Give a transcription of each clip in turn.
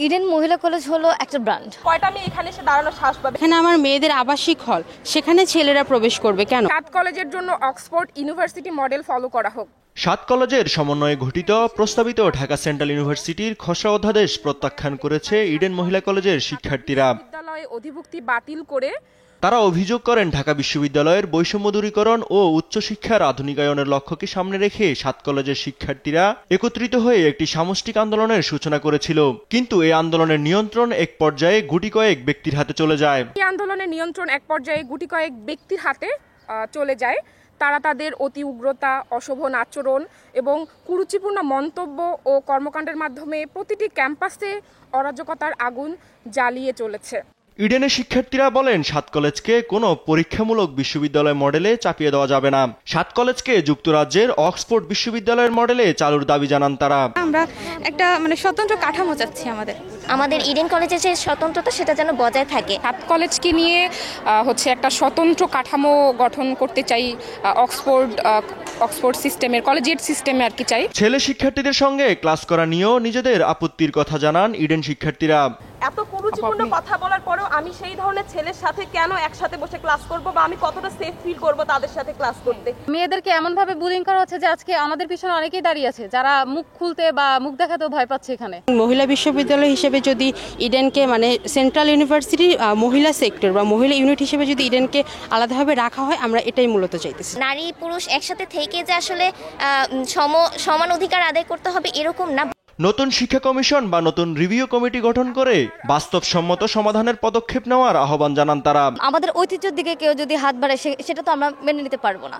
Eden মহিলা college হলো একটা ব্র্যান্ড। কয়টা মেয়ে এখানে এসে দাঁড়ানো সাহস পাবে? এখানে আমার মেয়েদের আবাসিক হল, সেখানে ছেলেরা প্রবেশ করবে কেন? 7 কলেজের জন্য অক্সফোর্ড ইউনিভার্সিটি মডেল ফলো করা হোক। 7 কলেজের সমন্বয়ে গঠিত প্রস্তাবিত ঢাকা সেন্ট্রাল ইউনিভার্সিটির খসড়া অধ্যাদেশ প্রত্যাখ্যান করেছে ইডেন মহিলা কলেজের শিক্ষার্থীরা। বিদ্যালয়ে অধিভুক্তি বাতিল করে তারা অভিযোগ করেন ঢাকা বিশ্ববিদ্যালয়ের বৈষম্য দূরীকরণ ও উচ্চশিক্ষার আধুনিকায়নের লক্ষ্যকে সামনে রেখে 7 কলেজের শিক্ষার্থীরা একত্রিত হয়ে একটি সামষ্টিক আন্দোলনের সূচনা করেছিল। কিন্তু এই আন্দোলনের নিয়ন্ত্রণ এক পর্যায়ে গুটি কয়েক ব্যক্তির হাতে চলে যায়। এই আন্দোলনের নিয়ন্ত্রণ এক পর্যায়ে গুটি কয়েক ব্যক্তির হাতে চলে যায়। তারা তাদের অতি উগ্রতা, অশোভন আচরণ এবং কুরুচিপূর্ণ মন্তব্য ও কর্মকাণ্ডের মাধ্যমে প্রতিটি ক্যাম্পাসে অরাজকতার আগুন জ্বালিয়ে চলেছে। ইডেনের শিক্ষার্থীরা বলেন 7 কলেজকে কোনো পরীক্ষামূলক বিশ্ববিদ্যালয় মডেলে চাপিয়ে দেওয়া যাবে না। 7 কলেজকে যুক্তরাজ্যের অক্সফোর্ড বিশ্ববিদ্যালয়ের মডেলে চালুর দাবি জানান তারা। আমরা একটা স্বতন্ত্র কাঠামো চাচ্ছি। আমাদের ইডেন কলেজের যে স্বতন্ত্রতা সেটা যেন বজায় থাকে। 7 কলেজকে নিয়ে একটা স্বতন্ত্র কাঠামো গঠন করতে চাই। অক্সফোর্ড সিস্টেমের কলেজিয়েট সিস্টেমে আর কি চাই। ছেলে শিক্ষার্থীদের সঙ্গে ক্লাস করা নিয়েও নিজেদের আপত্তির কথা জানান ইডেন শিক্ষার্থীরা। এত কুরুচিপূর্ণ কথা বলার পরেও আমি সেই ধরনের ছেলের সাথে কেন একসাথে বসে ক্লাস করব, বা আমি কতটা সেফ ফিল করব তাদের সাথে ক্লাস করতে? মেয়েদেরকে এমন ভাবে বুলিং করা হচ্ছে যে আজকে আমাদের পিছনে অনেকেই দাঁড়িয়ে আছে যারা মুখ খুলতে বা মুখ দেখাতেও ভয় পাচ্ছে। এখানে মহিলা বিশ্ববিদ্যালয় হিসেবে যদি ইডেনকে সেন্ট্রাল ইউনিভার্সিটি মহিলা সেক্টর বা মহিলা ইউনিট হিসেবে যদি ইডেনকে আলাদাভাবে রাখা হয়, আমরা এটাই মূলত চাইতেছি। নারী পুরুষ একসাথে থেকে যে আসলে সমান অধিকার আদায় করতে হবে এরকম না। নতুন শিক্ষা কমিশন বা নতুন রিভিউ কমিটি গঠন করে বাস্তবসম্মত সমাধানের পদক্ষেপ নেওয়ার আহ্বান জানান তারা। আমাদের ঐতিহ্যের দিকে কেউ যদি হাত বাড়ায় সেটা তো আমরা মেনে নিতে পারবো না।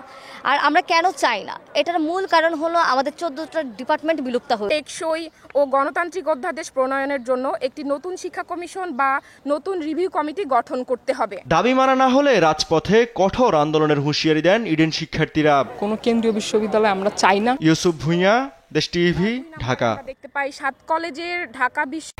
আর আমরা কেন চাই না, এটার মূল কারণ হলো আমাদের 14টা ডিপার্টমেন্ট বিলুপ্ত হয়ে। টেকসই ও গণতান্ত্রিক অধ্যাদেশ প্রণয়নের জন্য একটি নতুন শিক্ষা কমিশন বা নতুন রিভিউ কমিটি গঠন করতে হবে। দাবি মানা না হলে রাজপথে কঠোর আন্দোলনের হুঁশিয়ারি দেন ইডেন শিক্ষার্থীরা। কোনো কেন্দ্রীয় বিশ্ববিদ্যালয় আমরা চাই না। ইউসুফ ভুঁইয়া, দেশ টিভি, ঢাকা। দেখতে পাই 7 কলেজের ঢাকা বিশ্ব